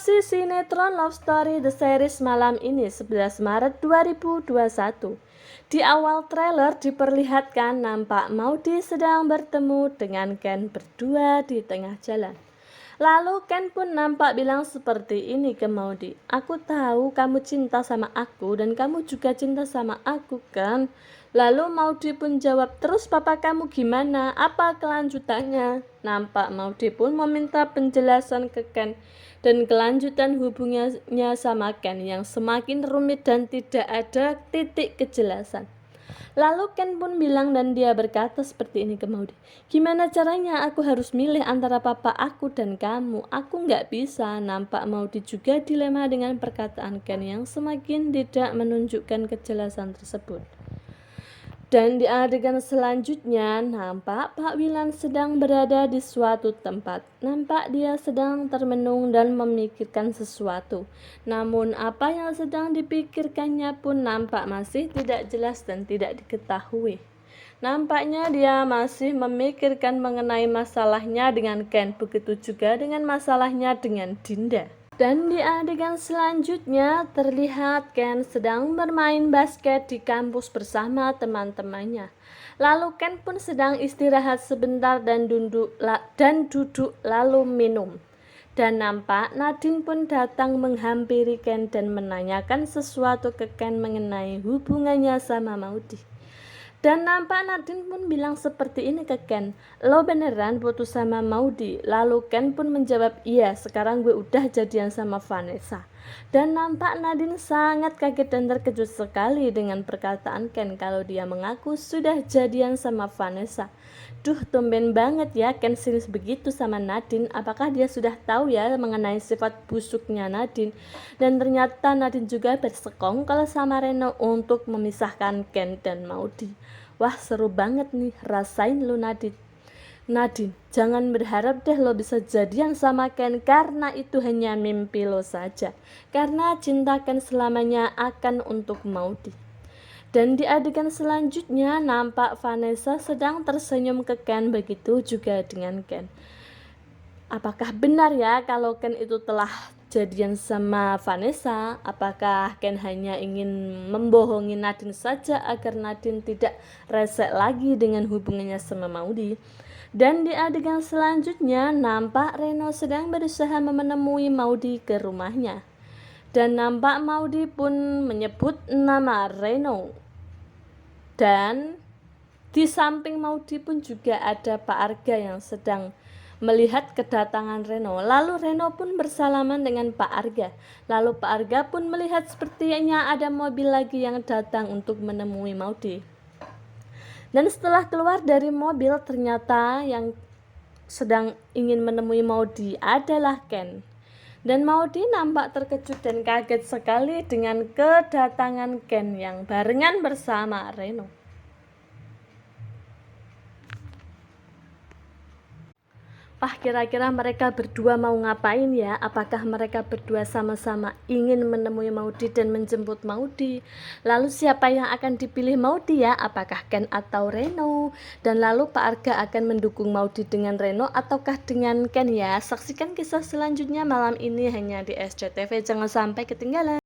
Sinopsis sinetron Love Story The Series malam ini 11 Maret 2021. Di awal trailer diperlihatkan nampak Maudy sedang bertemu dengan Ken berdua di tengah jalan. Lalu Ken pun nampak bilang seperti ini ke Maudy, "Aku tahu kamu cinta sama aku dan kamu juga cinta sama aku kan?" Lalu Maudy pun jawab, "Terus papa kamu gimana? Apa kelanjutannya?" Nampak Maudy pun meminta penjelasan ke Ken dan kelanjutan hubungannya sama Ken yang semakin rumit dan tidak ada titik kejelasan. Lalu Ken pun bilang dan dia berkata seperti ini ke Maudy, "Gimana caranya aku harus milih antara papa aku dan kamu? Aku nggak bisa." Nampak Maudy juga dilema dengan perkataan Ken yang semakin tidak menunjukkan kejelasan tersebut. Dan di adegan selanjutnya nampak Pak Wilan sedang berada di suatu tempat. Nampak dia sedang termenung dan memikirkan sesuatu. Namun apa yang sedang dipikirkannya pun nampak masih tidak jelas dan tidak diketahui. Nampaknya dia masih memikirkan mengenai masalahnya dengan Ken, begitu juga dengan masalahnya dengan Dinda. Dan di adegan selanjutnya terlihat Ken sedang bermain basket di kampus bersama teman-temannya. Lalu Ken pun sedang istirahat sebentar dan duduk lalu minum. Dan nampak Nadine pun datang menghampiri Ken dan menanyakan sesuatu ke Ken mengenai hubungannya sama Maudy. Dan nampak Nadine pun bilang seperti ini ke Ken, "Lo beneran putus sama Maudy?" Lalu Ken pun menjawab, "Iya, sekarang gue udah jadian sama Vanessa." Dan nampak Nadine sangat kaget dan terkejut sekali dengan perkataan Ken kalau dia mengaku sudah jadian sama Vanessa. Duh, tumben banget ya Ken serius begitu sama Nadine. Apakah dia sudah tahu ya mengenai sifat busuknya Nadine? Dan ternyata Nadine juga bersekongkol sama Reno untuk memisahkan Ken dan Maudy. Wah, seru banget nih, rasain lu Nadine. Jangan berharap deh lo bisa jadian sama Ken karena itu hanya mimpi lo saja. Karena cinta Ken selamanya akan untuk Maudy. Dan di adegan selanjutnya nampak Vanessa sedang tersenyum ke Ken, begitu juga dengan Ken. Apakah benar ya kalau Ken itu telah jadian sama Vanessa? Apakah Ken hanya ingin membohongi Nadine saja agar Nadine tidak resek lagi dengan hubungannya sama Maudy? Dan di adegan selanjutnya nampak Reno sedang berusaha menemui Maudy ke rumahnya. Dan nampak Maudy pun menyebut nama Reno. Dan di samping Maudy pun juga ada Pak Arga yang sedang melihat kedatangan Reno. Lalu Reno pun bersalaman dengan Pak Arga. Lalu Pak Arga pun melihat sepertinya ada mobil lagi yang datang untuk menemui Maudy. Dan setelah keluar dari mobil ternyata yang sedang ingin menemui Maudy adalah Ken. Dan Maudy nampak terkejut dan kaget sekali dengan kedatangan Ken yang barengan bersama Reno. Kira-kira mereka berdua mau ngapain ya? Apakah mereka berdua sama-sama ingin menemui Maudy dan menjemput Maudy? Lalu siapa yang akan dipilih Maudy ya? Apakah Ken atau Reno? Dan lalu Pak Arga akan mendukung Maudy dengan Reno ataukah dengan Ken ya? Saksikan kisah selanjutnya malam ini hanya di SCTV. Jangan sampai ketinggalan.